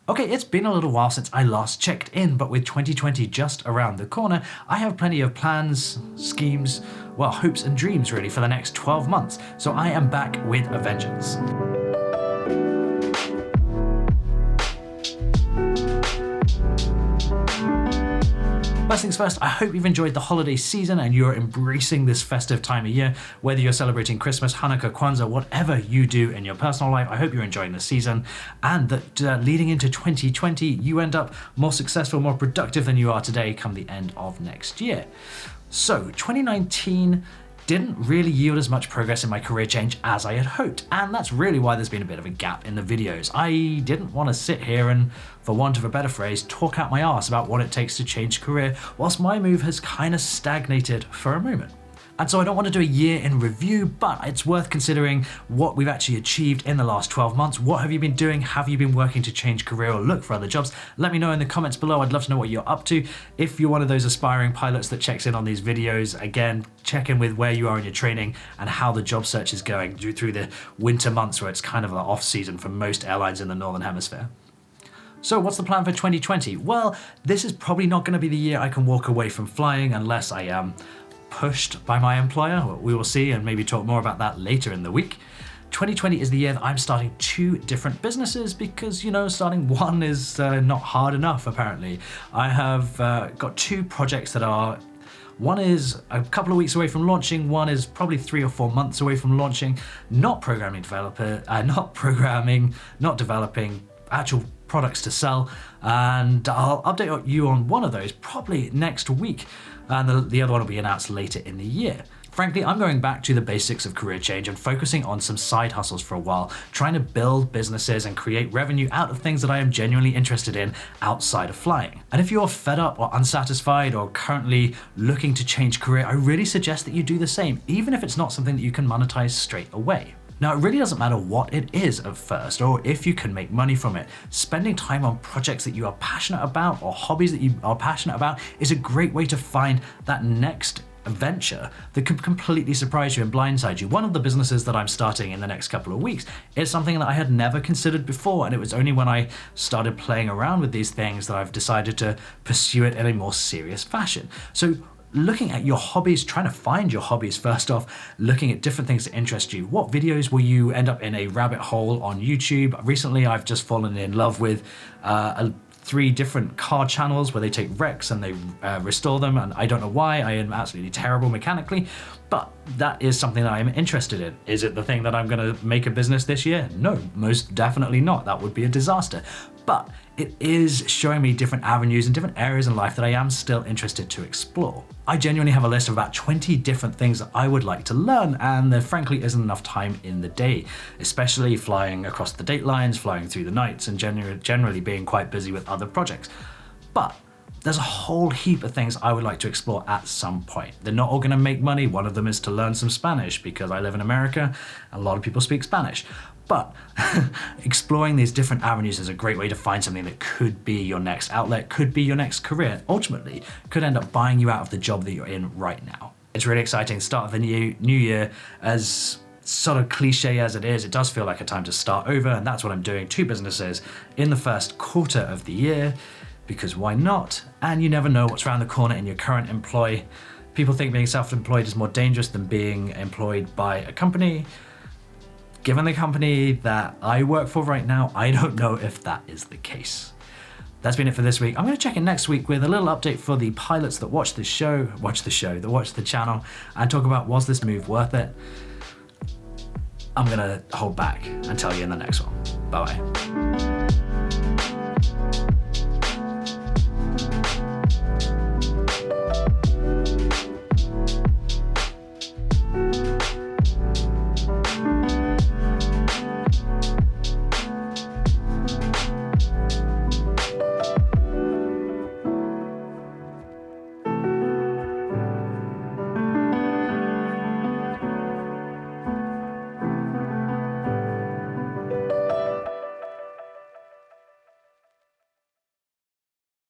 Okay, it's been a little while since I last checked in, but with 2020 just around the corner, I have plenty of plans, schemes, well, hopes and dreams really for the next 12 months. So I am back with a vengeance. First things first, I hope you've enjoyed the holiday season and you're embracing this festive time of year. Whether you're celebrating Christmas, Hanukkah, Kwanzaa, whatever you do in your personal life, I hope you're enjoying the season and that leading into 2020, you end up more successful, more productive than you are today come the end of next year. So 2019 didn't really yield as much progress in my career change as I had hoped, and that's really why there's been a bit of a gap in the videos. I didn't want to sit here and, for want of a better phrase, talk out my arse about what it takes to change career, whilst my move has kind of stagnated for a moment. And so I don't want to do a year in review, but it's worth considering what we've actually achieved in the last 12 months. What have you been doing? Have you been working to change career or look for other jobs? Let me know in the comments below. I'd love to know what you're up to. If you're one of those aspiring pilots that checks in on these videos, again, check in with where you are in your training and how the job search is going through the winter months where it's kind of the off season for most airlines in the Northern Hemisphere. So what's the plan for 2020? Well, this is probably not going to be the year I can walk away from flying unless I am pushed by my employer. We will see and maybe talk more about that later in the week. 2020 is the year that I'm starting 2 different businesses because, starting one is not hard enough, apparently. I have got 2 projects that are, one is a couple of weeks away from launching, one is probably 3 or 4 months away from launching, not developing actual products to sell, and I'll update you on one of those probably next week, and the other one will be announced later in the year. Frankly, I'm going back to the basics of career change and focusing on some side hustles for a while, trying to build businesses and create revenue out of things that I am genuinely interested in outside of flying. And if you're fed up or unsatisfied or currently looking to change career, I really suggest that you do the same, even if it's not something that you can monetize straight away. Now, it really doesn't matter what it is at first, or if you can make money from it. Spending time on projects that you are passionate about or hobbies that you are passionate about is a great way to find that next venture that could completely surprise you and blindside you. One of the businesses that I'm starting in the next couple of weeks is something that I had never considered before, and it was only when I started playing around with these things that I've decided to pursue it in a more serious fashion. So looking at your hobbies, trying to find your hobbies first off, looking at different things that interest you. What videos will you end up in a rabbit hole on YouTube? Recently, I've just fallen in love with 3 different car channels where they take wrecks and they restore them, and I don't know why. I am absolutely terrible mechanically, but that is something that I'm interested in. Is it the thing that I'm going to make a business this year? No, most definitely not. That would be a disaster. But it is showing me different avenues and different areas in life that I am still interested to explore. I genuinely have a list of about 20 different things that I would like to learn, and there frankly isn't enough time in the day, especially flying across the date lines, flying through the nights, and generally being quite busy with other projects. But there's a whole heap of things I would like to explore at some point. They're not all gonna make money. One of them is to learn some Spanish because I live in America and a lot of people speak Spanish. But exploring these different avenues is a great way to find something that could be your next outlet, could be your next career, ultimately could end up buying you out of the job that you're in right now. It's really exciting. Start of the new year, as sort of cliche as it is, it does feel like a time to start over, and that's what I'm doing. 2 businesses in the first quarter of the year, because why not? And you never know what's around the corner in your current employ. People think being self-employed is more dangerous than being employed by a company. Given the company that I work for right now, I don't know if that is the case. That's been it for this week. I'm going to check in next week with a little update for the pilots that watch the channel, and talk about, was this move worth it? I'm going to hold back and tell you in the next one. Bye-bye.